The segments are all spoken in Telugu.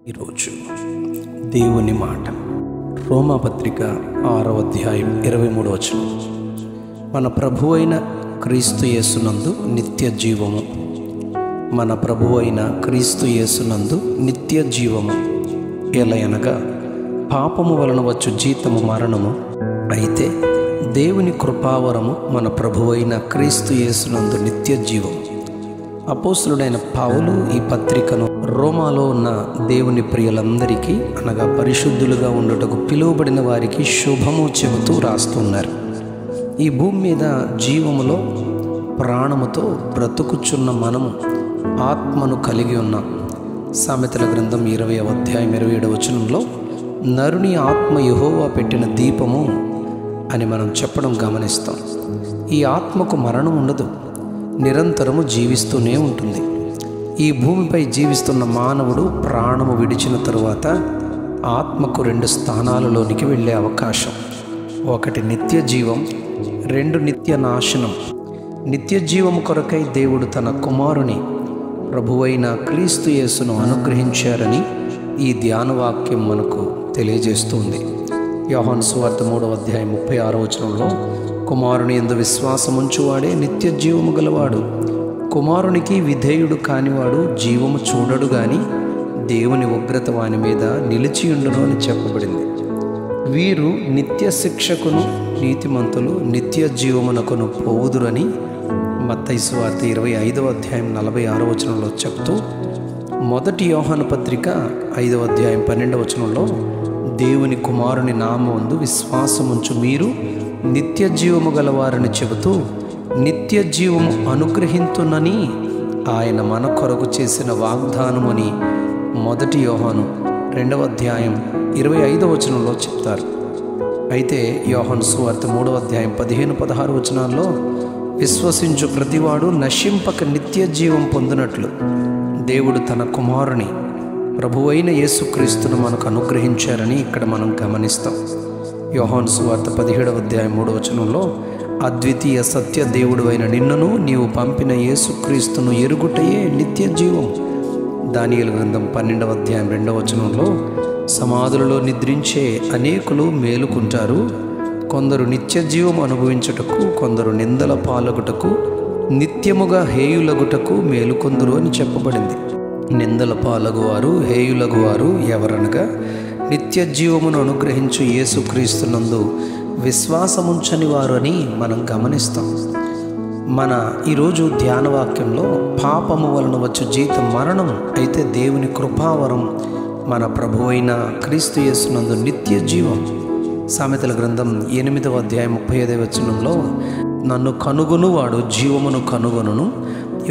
ఈరోజు దేవుని మాట రోమాపత్రిక 6వ అధ్యాయం 23వ వచనం. మన ప్రభు అయిన క్రీస్తు యేసునందు నిత్య జీవము. మన ప్రభు అయిన క్రీస్తు యేసునందు నిత్య జీవము. ఎలయనగా పాపము వలన వచ్చు జీతము మరణము, అయితే దేవుని కృపావరము మన ప్రభు అయిన క్రీస్తు యేసునందు నిత్య జీవము. అపోస్తలుడైన పౌలు ఈ పత్రికను రోమాలో ఉన్న దేవుని ప్రియులందరికీ, అనగా పరిశుద్ధులుగా ఉండుటకు పిలువబడిన వారికి శుభము చెబుతూ రాస్తున్నారు. ఈ భూమి మీద జీవములో ప్రాణముతో బ్రతుకుచున్న మనము ఆత్మను కలిగి ఉన్నాం. సామెతల గ్రంథం 20వ అధ్యాయం 27వ వచనంలో నరుని ఆత్మ యెహోవా పెట్టిన దీపము అని మనం చెప్పడం గమనిస్తాం. ఈ ఆత్మకు మరణం ఉండదు, నిరంతరము జీవిస్తూనే ఉంటుంది. ఈ భూమిపై జీవిస్తున్న మానవుడు ప్రాణము విడిచిన తరువాత ఆత్మకు 2 స్థానాలలోనికి వెళ్ళే అవకాశం. ఒకటి నిత్య జీవం, 2 నిత్య నాశనం. నిత్య జీవము కొరకై దేవుడు తన కుమారుని ప్రభువైన క్రీస్తు యేసును అనుగ్రహించారని ఈ ధ్యానవాక్యం మనకు తెలియజేస్తుంది. యోహాను సువార్త 3వ అధ్యాయం 36వ వచనంలో కుమారుని యందు విశ్వాసముంచువాడే నిత్య జీవము గలవాడు, కుమారునికి విధేయుడు కానివాడు జీవము చూడడు గాని దేవుని ఉగ్రత వాని మీద నిలిచియుండును అని చెప్పబడింది. వీరు నిత్య శిక్షకును, నీతిమంతులు నిత్య జీవమునకును పోవుదురని మత్తయి సువార్త 25వ అధ్యాయం 46వ వచనంలో చెప్తూ, మొదటి యోహాను పత్రిక 5వ అధ్యాయం 12వ వచనంలో దేవుని కుమారుని నామమందు విశ్వాసముంచు మీరు నిత్య జీవము గలవారని చెబుతూ, నిత్య జీవము అనుగ్రహింతునని ఆయన మన కొరకు చేసిన వాగ్దానమని మొదటి యోహాను 2వ అధ్యాయం 25వ వచనంలో చెప్తారు. అయితే యోహాను సువార్త 3వ అధ్యాయం 15-16 వచనాల్లో విశ్వసించు ప్రతివాడు నశింపక నిత్య జీవం పొందినట్లు దేవుడు తన కుమారుని ప్రభువైన యేసుక్రీస్తును మనకు అనుగ్రహించారని ఇక్కడ మనం గమనిస్తాం. యోహాను సువార్త 17వ అధ్యాయం 3వ వచనంలో అద్వితీయ సత్య దేవుడు అయిన నిన్నును నీవు పంపిన యేసుక్రీస్తును ఎరుగుటయే నిత్య జీవం. దానియేలు గ్రంథం 12వ అధ్యాయం 2వ వచనంలో సమాధులలో నిద్రించే అనేకులు మేలుకుంటారు, కొందరు నిత్య జీవం అనుభవించుటకు, కొందరు నిందల పాలగుటకు, నిత్యముగా హేయులగుటకు మేలుకొందురు అని చెప్పబడింది. నిందల పాలగువారు, హేయులగువారు ఎవరనగా నిత్య జీవమును అనుగ్రహించు యేసుక్రీస్తునందు విశ్వాసముంచని వారు అని మనం గమనిస్తాం. మన ఈరోజు ధ్యానవాక్యంలో పాపము వలన వచ్చు జీతం మరణం, అయితే దేవుని కృపావరం మన ప్రభు అయిన క్రీస్తు యేసునందు నిత్య జీవం. సామెతల గ్రంథం 8వ అధ్యాయం 35వ వచనంలో నన్ను కనుగొను వాడు జీవమును కనుగొనును,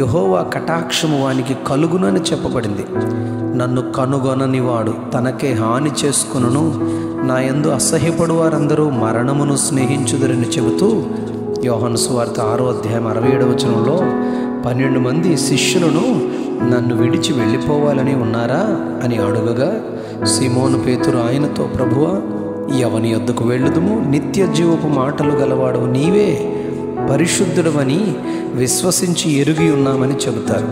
యెహోవా కటాక్షము వానికి కలుగును అని చెప్పబడింది. నన్ను కనుగొనని వాడు తనకే హాని చేసుకొనును, నా యందు అసహ్యపడు వారందరూ మరణమును స్నేహించుదరని చెబుతూ యోహాను సువార్త 6వ అధ్యాయం 67వ వచనంలో 12 మంది శిష్యులను నన్ను విడిచి వెళ్ళిపోవాలని ఉన్నారా అని అడుగగా సీమోను పేతురు ఆయనతో, ప్రభువా, ఎవని యొద్దకు వెళ్ళుదుము? నిత్య జీవపు మాటలు గలవాడు నీవే, పరిశుద్ధుడవని విశ్వసించి ఎరిగి ఉన్నామని చెబుతారు.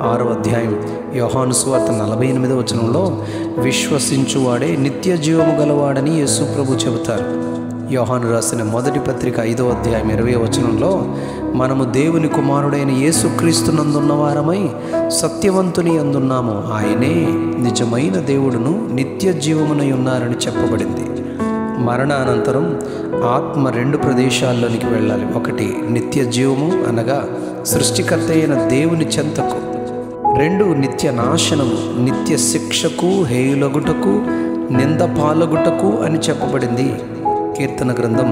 6వ అధ్యాయం యోహాను సువార్త 48వ వచనంలో విశ్వసించువాడే నిత్య జీవము గలవాడని యేసు ప్రభు చెబుతారు. యోహాను రాసిన మొదటి పత్రిక 5వ అధ్యాయం 20వ వచనంలో మనము దేవుని కుమారుడైన యేసుక్రీస్తునందున్న వారమై సత్యవంతుని అందున్నాము, ఆయనే నిజమైన దేవుడును నిత్య జీవమునై ఉన్నారని చెప్పబడింది. మరణానంతరం ఆత్మ 2 ప్రదేశాల్లోనికి వెళ్ళాలి. ఒకటి నిత్య జీవము, అనగా సృష్టికర్త అయిన దేవుని చెంతకు. 2 నిత్య నాశనము, నిత్య శిక్షకు, హేయులగుటకు, నింద పాలగుటకు అని చెప్పబడింది. కీర్తన గ్రంథం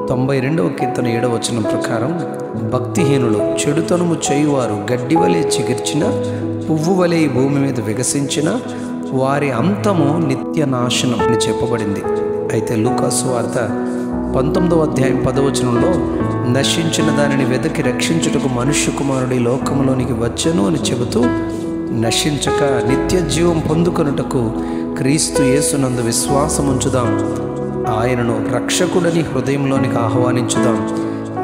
92వ కీర్తన 7వ వచనం ప్రకారం భక్తిహీనులు, చెడుతనము చేయువారు గడ్డివలే చిగిర్చిన, పువ్వు వలె ఈ భూమి మీద వికసించిన వారి అంతము నిత్య నాశనం అని చెప్పబడింది. అయితే లూకా సువార్త 19వ అధ్యాయం 10వ వచనంలో నశించిన దానిని వెదకి రక్షించుటకు మనుష్య కుమారుడి లోకములోనికి వచ్చెను అని చెబుతూ, నశించక నిత్య జీవం పొందుకొనుటకు క్రీస్తు యేసునందు విశ్వాసముంచుదాం, ఆయనను రక్షకుడని హృదయంలోనికి ఆహ్వానించుదాం,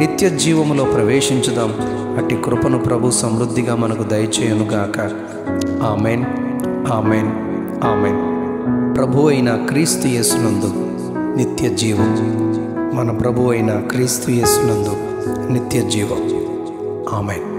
నిత్య జీవములో ప్రవేశించుదాం. అట్టి కృపను ప్రభు సమృద్ధిగా మనకు దయచేయునుగాక. ఆమెన్, ఆమెన్, ఆమేన్. ప్రభు అయిన క్రీస్తు యేసునందు నిత్య జీవం. మన ప్రభు అయిన క్రీస్తు యేసునందు నిత్య జీవం. ఆమేన్.